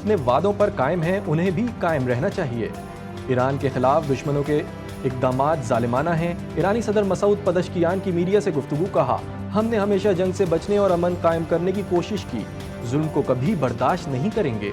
اپنے وعدوں پر قائم ہیں انہیں بھی قائم رہنا چاہیے۔ ایران کے خلاف دشمنوں کے اقدامات ظالمانہ ہیں۔ ایرانی صدر مسعود پزشکیان کی میڈیا سے گفتگو کہا، ہم نے ہمیشہ جنگ سے بچنے اور امن قائم کرنے کی کوشش کی، ظلم کو کبھی برداشت نہیں کریں گے۔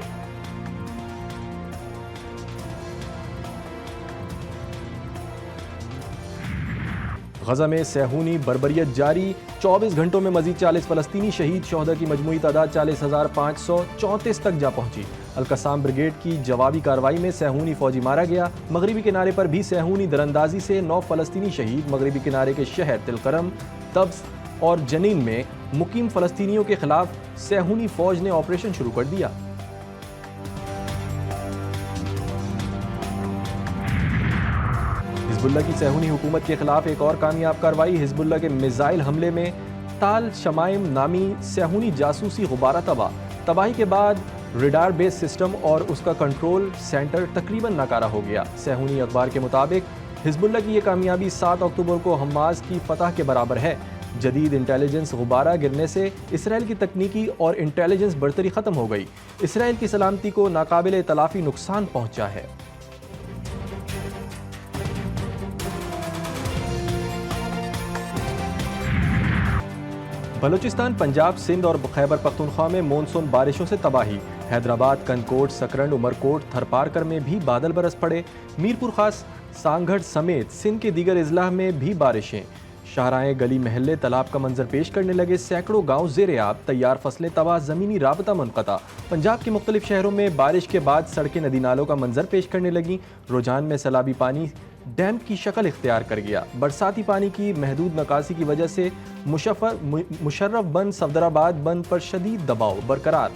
غزہ میں صہیونی بربریت جاری، 24 گھنٹوں میں مزید 40 فلسطینی شہید، شہداء کی مجموعی تعداد 40,534 تک جا پہنچی۔ القصام بریگیڈ کی جوابی کارروائی میں صہیونی فوجی مارا گیا۔ مغربی کنارے پر بھی صہیونی دراندازی سے 9 فلسطینی شہید۔ مغربی کنارے کے شہر تل کرم، طبس اور جنین میں مقیم فلسطینیوں کے خلاف صہیونی فوج نے آپریشن شروع کر دیا۔ حزب اللہ کی صہیونی حکومت کے خلاف ایک اور کامیاب کارروائی۔ حزب اللہ کے میزائل حملے میں تال شمائم نامی صہیونی جاسوسی غبارہ تباہی کے بعد ریڈار بیس سسٹم اور اس کا کنٹرول سینٹر تقریباً ناکارہ ہو گیا۔ صہیونی اخبار کے مطابق حزب اللہ کی یہ کامیابی 7 اکتوبر کو حماس کی فتح کے برابر ہے۔ جدید انٹیلیجنس غبارہ گرنے سے اسرائیل کی تکنیکی اور انٹیلیجنس برتری ختم ہو گئی۔ اسرائیل کی سلامتی کو ناقابل تلافی نقصان پہنچا ہے۔ بلوچستان، پنجاب، سندھ اور خیبر پختونخوا میں مونسون بارشوں سے تباہی۔ حیدرآباد، کنکوٹ، سکرنڈ، عمرکوٹ، تھرپارکر میں بھی بادل برس پڑے۔ میرپور خاص، سانگھڑ سمیت سندھ کے دیگر اضلاع میں بھی بارشیں۔ شاہراہیں، گلی محلے تالاب کا منظر پیش کرنے لگے۔ سینکڑوں گاؤں زیر آب، تیار فصلیں تباہ، زمینی رابطہ منقطع۔ پنجاب کے مختلف شہروں میں بارش کے بعد سڑکیں ندی نالوں کا منظر پیش کرنے لگیں۔ روجان میں سیلابی پانی ڈیم کی شکل اختیار کر گیا۔ برساتی پانی کی محدود نکاسی کی وجہ سے مشرف بند، صفدرآباد بند پر شدید دباؤ برقرار۔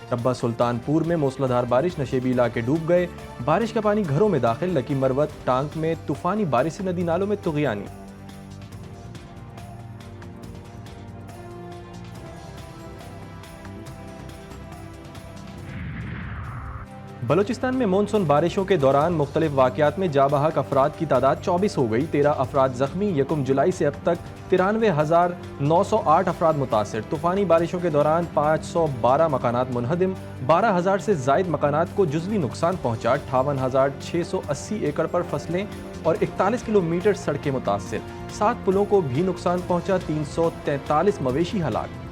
ٹبہ سلطان پور میں موسلادھار بارش، نشیبی علاقے ڈوب گئے۔ بارش کا پانی گھروں میں داخل۔ لکی مروت ٹانک میں طوفانی بارش سے ندی نالوں میں طغیانی۔ بلوچستان میں مونسون بارشوں کے دوران مختلف واقعات میں جاں بحق افراد کی تعداد 24 ہو گئی۔ 13 افراد زخمی۔ 1 جولائی سے اب تک 93,908 افراد متاثر۔ طوفانی بارشوں کے دوران 512 مکانات منہدم، 12,000 سے زائد مکانات کو جزوی نقصان پہنچا۔ 58,680 ایکڑ پر فصلیں اور 41 کلومیٹر سڑکیں متاثر۔ 7 پلوں کو بھی نقصان پہنچا۔ 343 مویشی ہلاک۔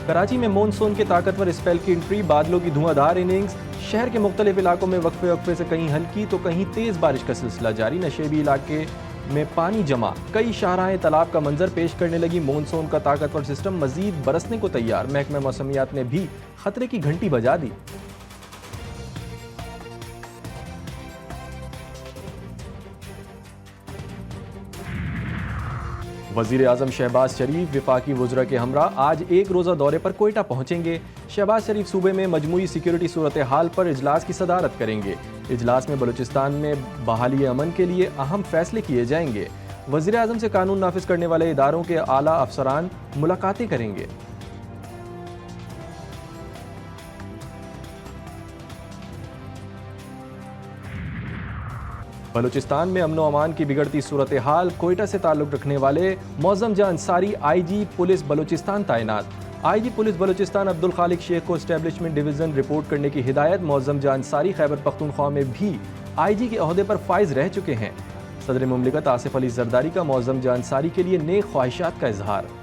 کراچی میں مونسون کے طاقتور اسپیل کی انٹری، بادلوں کی دھواں دھار اننگز۔ شہر کے مختلف علاقوں میں وقفے سے کہیں ہلکی تو کہیں تیز بارش کا سلسلہ جاری۔ نشیبی علاقے میں پانی جمع، کئی شاہراہیں تالاب کا منظر پیش کرنے لگی۔ مونسون کا طاقتور سسٹم مزید برسنے کو تیار۔ محکمہ موسمیات نے بھی خطرے کی گھنٹی بجا دی۔ وزیر اعظم شہباز شریف وفاقی وزراء کے ہمراہ آج ایک روزہ دورے پر کوئٹہ پہنچیں گے۔ شہباز شریف صوبے میں مجموعی سیکیورٹی صورتحال پر اجلاس کی صدارت کریں گے۔ اجلاس میں بلوچستان میں بحالی امن کے لیے اہم فیصلے کیے جائیں گے۔ وزیر اعظم سے قانون نافذ کرنے والے اداروں کے اعلیٰ افسران ملاقاتیں کریں گے۔ بلوچستان میں امن و امان کی بگڑتی صورتحال، کوئٹہ سے تعلق رکھنے والے معظم جاں انصاری آئی جی پولیس بلوچستان تعینات۔ آئی جی پولیس بلوچستان عبدالخالق شیخ کو اسٹیبلشمنٹ ڈویژن رپورٹ کرنے کی ہدایت۔ معظم جاں انصاری خیبر پختونخوا میں بھی آئی جی کے عہدے پر فائز رہ چکے ہیں۔ صدر مملکت آصف علی زرداری کا معظم جاں انصاری کے لیے نیک خواہشات کا اظہار۔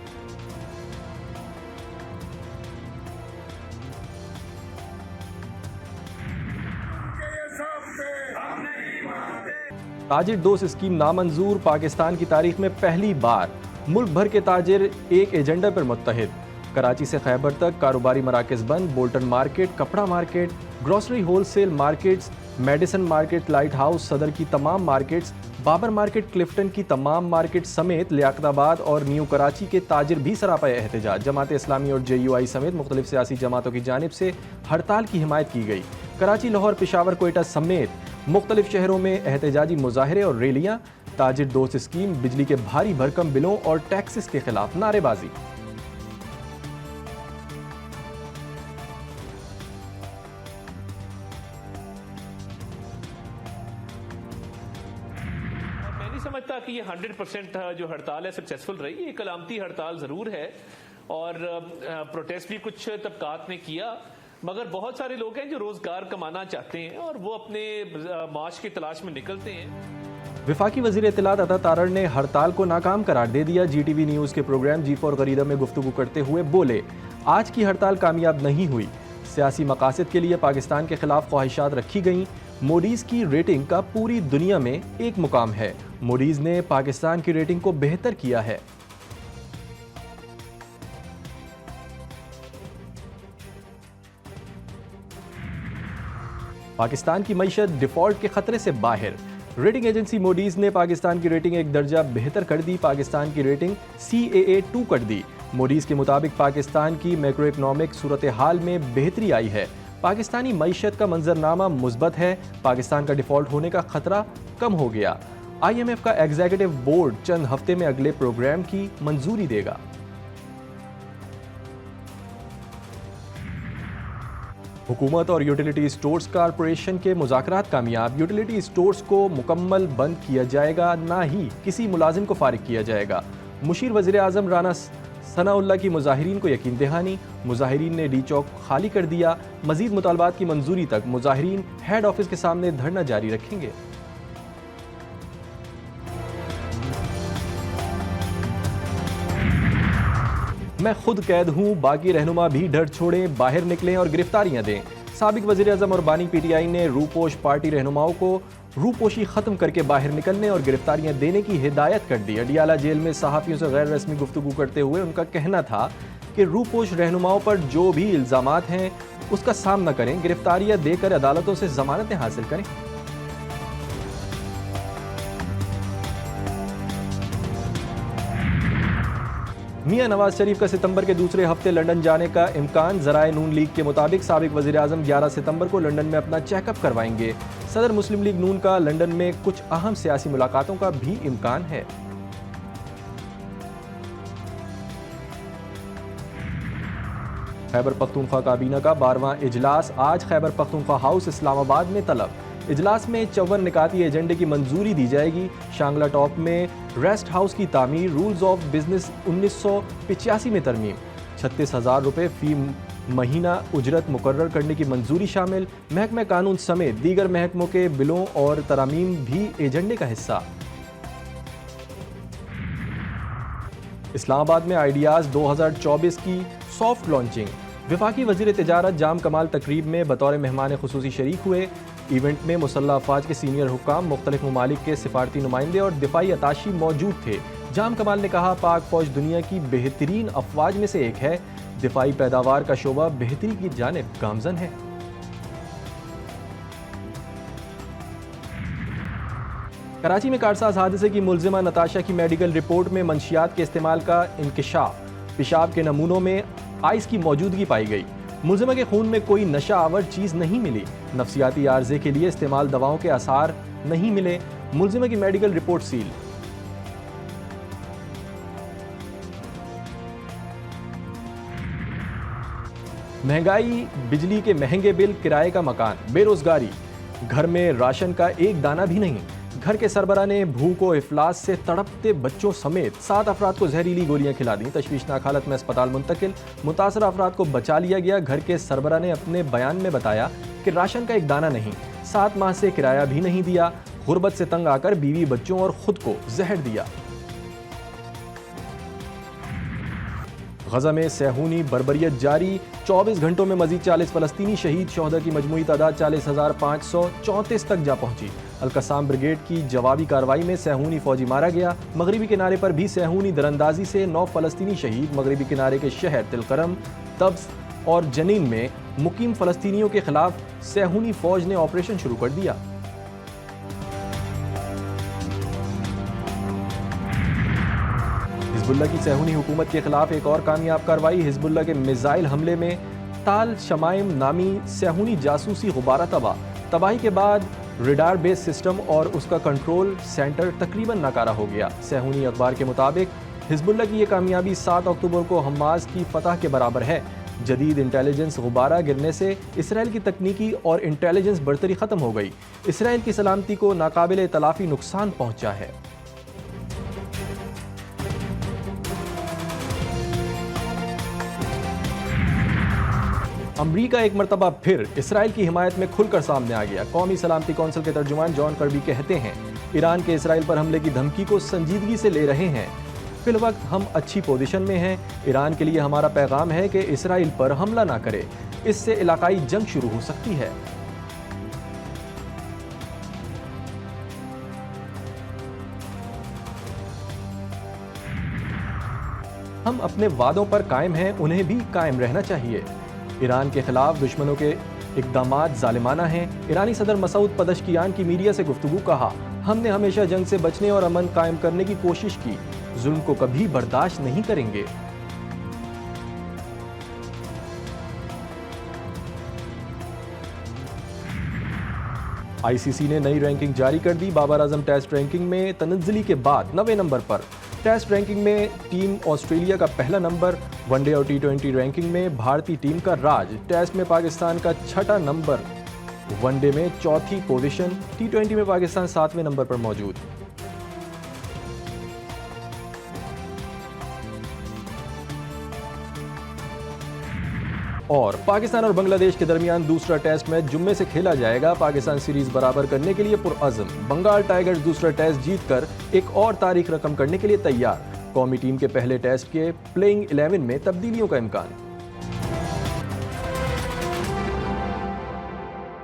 تاجر دوست اسکیم نامنظور، پاکستان کی تاریخ میں پہلی بار ملک بھر کے تاجر ایک ایجنڈا پر متحد۔ کراچی سے خیبر تک کاروباری مراکز بند، بولٹن مارکیٹ، کپڑا market, grocery wholesale markets, medicine market, Light House Saddar کی تمام مارکیٹس، بابر مارکیٹ، کلفٹن کی تمام مارکیٹ سمیت لیاقت آباد اور نیو کراچی کے تاجر بھی سراپا احتجاج۔ جماعت اسلامی اور جے یو آئی سمیت مختلف سیاسی جماعتوں کی جانب سے ہڑتال کی حمایت کی گئی۔ کراچی، لاہور، پشاور، کوئٹہ سمیت مختلف شہروں میں احتجاجی مظاہرے اور ریلیاں۔ تاجر دوست اسکیم، بجلی کے بھاری بھرکم بلوں اور ٹیکسز کے خلاف نعرے بازی۔ میں نہیں سمجھتا کہ یہ 100% جو ہڑتال ہے سکسیسفل رہی۔ یہ ایک علامتی ہڑتال ضرور ہے اور پروٹیسٹ بھی کچھ طبقات نے کیا، مگر بہت سارے لوگ ہیں جو روزگار کمانا چاہتے ہیں اور وہ اپنے معاش کی تلاش میں نکلتے ہیں۔ وفاقی وزیر اطلاعات عطا تارڑ نے ہڑتال کو ناکام قرار دے دیا۔ جی ٹی وی نیوز کے پروگرام جی فور غریدہ میں گفتگو کرتے ہوئے بولے، آج کی ہڑتال کامیاب نہیں ہوئی، سیاسی مقاصد کے لیے پاکستان کے خلاف خواہشات رکھی گئیں۔ موڈیز کی ریٹنگ کا پوری دنیا میں ایک مقام ہے، موڈیز نے پاکستان کی ریٹنگ کو بہتر کیا ہے۔ پاکستان کی معیشت ڈیفالٹ کے خطرے سے باہر، ریٹنگ ایجنسی موڈیز نے پاکستان کی ریٹنگ ایک درجہ بہتر کر دی، پاکستان کی ریٹنگ CAA2 کر دی۔ موڈیز کے مطابق پاکستان کی میکرو اکنامک صورتحال میں بہتری آئی ہے، پاکستانی معیشت کا منظرنامہ مثبت ہے، پاکستان کا ڈیفالٹ ہونے کا خطرہ کم ہو گیا۔ IMF کا ایگزیکٹو بورڈ چند ہفتے میں اگلے پروگرام کی منظوری دے گا۔ حکومت اور یوٹیلیٹی اسٹورز کارپوریشن کے مذاکرات کامیاب، یوٹیلیٹی اسٹورز کو مکمل بند کیا جائے گا، نہ ہی کسی ملازم کو فارغ کیا جائے گا۔ مشیر وزیر اعظم رانا ثناء اللہ کی مظاہرین کو یقین دہانی، مظاہرین نے ڈی چوک خالی کر دیا، مزید مطالبات کی منظوری تک مظاہرین ہیڈ آفس کے سامنے دھرنا جاری رکھیں گے۔ میں خود قید ہوں، باقی رہنما بھی ڈر چھوڑیں، باہر نکلیں اور گرفتاریاں دیں۔ سابق وزیر اعظم اور بانی PTI نے روپوش پارٹی رہنماؤں کو روپوشی ختم کر کے باہر نکلنے اور گرفتاریاں دینے کی ہدایت کر دی۔ اڈیالہ جیل میں صحافیوں سے غیر رسمی گفتگو کرتے ہوئے ان کا کہنا تھا کہ روپوش رہنماؤں پر جو بھی الزامات ہیں اس کا سامنا کریں، گرفتاریاں دے کر عدالتوں سے ضمانتیں حاصل کریں۔ میاں نواز شریف کا ستمبر کے دوسرے ہفتے لندن جانے کا امکان، ذرائع نون لیگ کے مطابق سابق وزیر اعظم 11 ستمبر کو لندن میں اپنا چیک اپ کروائیں گے۔ صدر مسلم لیگ نون کا لندن میں کچھ اہم سیاسی ملاقاتوں کا بھی امکان ہے۔ خیبر پختونخوا کابینہ کا 12واں اجلاس آج خیبر پختونخوا ہاؤس اسلام آباد میں طلب۔ اجلاس میں 54 نکاتی ایجنڈے کی منظوری دی جائے گی۔ شانگلہ ٹاپ میں ریسٹ ہاؤس کی تعمیر، رولز آف بزنس 1985 میں ترمیم، 36,000 روپے فی مہینہ اجرت مقرر کرنے کی منظوری شامل۔ محکمہ قانون سمیت دیگر محکموں کے بلوں اور ترامیم بھی ایجنڈے کا حصہ۔ اسلام آباد میں آئیڈیاز 2024 کی سافٹ لانچنگ، وفاقی وزیر تجارت جام کمال تقریب میں بطور مہمان خصوصی شریک ہوئے۔ ایونٹ میں مسلح افواج کے سینئر حکام، مختلف ممالک کے سفارتی نمائندے اور دفاعی اتاشی موجود تھے۔ جام کمال نے کہا، پاک فوج دنیا کی بہترین افواج میں سے ایک ہے، دفاعی پیداوار کا شعبہ بہتری کی جانب گامزن ہے۔ کراچی میں کارساز حادثے کی ملزمہ نتاشا کی میڈیکل رپورٹ میں منشیات کے استعمال کا انکشاف، پیشاب کے نمونوں میں آئس کی موجودگی پائی گئی۔ ملزمہ کے خون میں کوئی نشہ آور چیز نہیں ملی، نفسیاتی عارضے کے لیے استعمال دواؤں کے آثار نہیں ملے، ملزمہ کی میڈیکل رپورٹ سیل۔ مہنگائی، بجلی کے مہنگے بل، کرائے کا مکان، بے روزگاری، گھر میں راشن کا ایک دانہ بھی نہیں۔ گھر کے سربراہ نے بھوک و افلاس سے تڑپتے بچوں سمیت 7 افراد کو زہریلی گولیاں کھلا دیں، تشویشناک حالت میں اسپتال منتقل، متاثرہ افراد کو بچا لیا گیا۔ گھر کے سربراہ نے اپنے بیان میں بتایا کہ راشن کا ایک دانہ نہیں، 7 ماہ سے کرایہ بھی نہیں دیا، غربت سے تنگ آ کر بیوی بچوں اور خود کو زہر دیا۔ غزہ میں صہیونی بربریت جاری، 24 گھنٹوں میں مزید 40 فلسطینی شہید، شہداء کی مجموعی تعداد 40,534 تک جا پہنچی۔ القصام بریگیڈ کی جوابی کارروائی میں صہیونی فوجی مارا گیا۔ مغربی کنارے پر بھی صہیونی دراندازی سے 9 فلسطینی شہید۔ مغربی کنارے کے شہر تل کرم، طبس اور جنین میں مقیم فلسطینیوں کے خلاف صہیونی فوج نے آپریشن شروع کر دیا۔ حزب اللہ کی صہیونی حکومت کے خلاف ایک اور کامیاب کارروائی، حزب اللہ کے میزائل حملے میں تال شمائم نامی صہیونی جاسوسی غبارہ تباہی کے بعد ریڈار بیس سسٹم اور اس کا کنٹرول سینٹر تقریباً ناکارہ ہو گیا۔ صہیونی اخبار کے مطابق حزب اللہ کی یہ کامیابی 7 اکتوبر کو حماس کی فتح کے برابر ہے۔ جدید انٹیلیجنس غبارہ گرنے سے اسرائیل کی تکنیکی اور انٹیلیجنس برتری ختم ہو گئی، اسرائیل کی سلامتی کو ناقابل تلافی نقصان پہنچا ہے۔ امریکہ ایک مرتبہ پھر اسرائیل کی حمایت میں کھل کر سامنے آ گیا۔ قومی سلامتی کونسل کے ترجمان جان کربی کہتے ہیں ایران کے اسرائیل پر حملے کی دھمکی کو سنجیدگی سے لے رہے ہیں۔ فی الوقت ہم اچھی پوزیشن میں ہیں۔ ایران کے لیے ہمارا پیغام ہے کہ اسرائیل پر حملہ نہ کرے، اس سے علاقائی جنگ شروع ہو سکتی ہے۔ ہم اپنے وعدوں پر قائم ہیں، انہیں بھی قائم رہنا چاہیے۔ ایران کے خلاف دشمنوں کے اقدامات ظالمانہ ہیں۔ ایرانی صدر مسعود پزشکیان کی میڈیا سے گفتگو کہا، ہم نے ہمیشہ جنگ سے بچنے اور امن قائم کرنے کی کوشش کی، ظلم کو کبھی برداشت نہیں کریں گے۔ آئی سی سی نے نئی رینکنگ جاری کر دی۔ بابر اعظم ٹیسٹ رینکنگ میں تنزلی کے بعد 9ویں نمبر پر۔ ٹیسٹ رینکنگ میں ٹیم آسٹریلیا کا پہلا نمبر، ون ڈے اور T20 رینکنگ میں بھارتی ٹیم کا راج، ٹیسٹ میں پاکستان کا 6واں نمبر، ون ڈے میں 4تھی پوزیشن، T20 میں پاکستان 7ویں نمبر پر موجود۔ اور پاکستان اور بنگلہ دیش کے درمیان دوسرا ٹیسٹ میچ جمعے سے کھیلا جائے گا۔ پاکستان سیریز برابر کرنے کے لیے پرعزم، بنگال ٹائیگرز دوسرا ٹیسٹ جیت کر ایک اور تاریخ رقم کرنے کے لیے تیار۔ قومی ٹیم کے پہلے ٹیسٹ کے پلیئنگ 11 میں تبدیلیوں کا امکان۔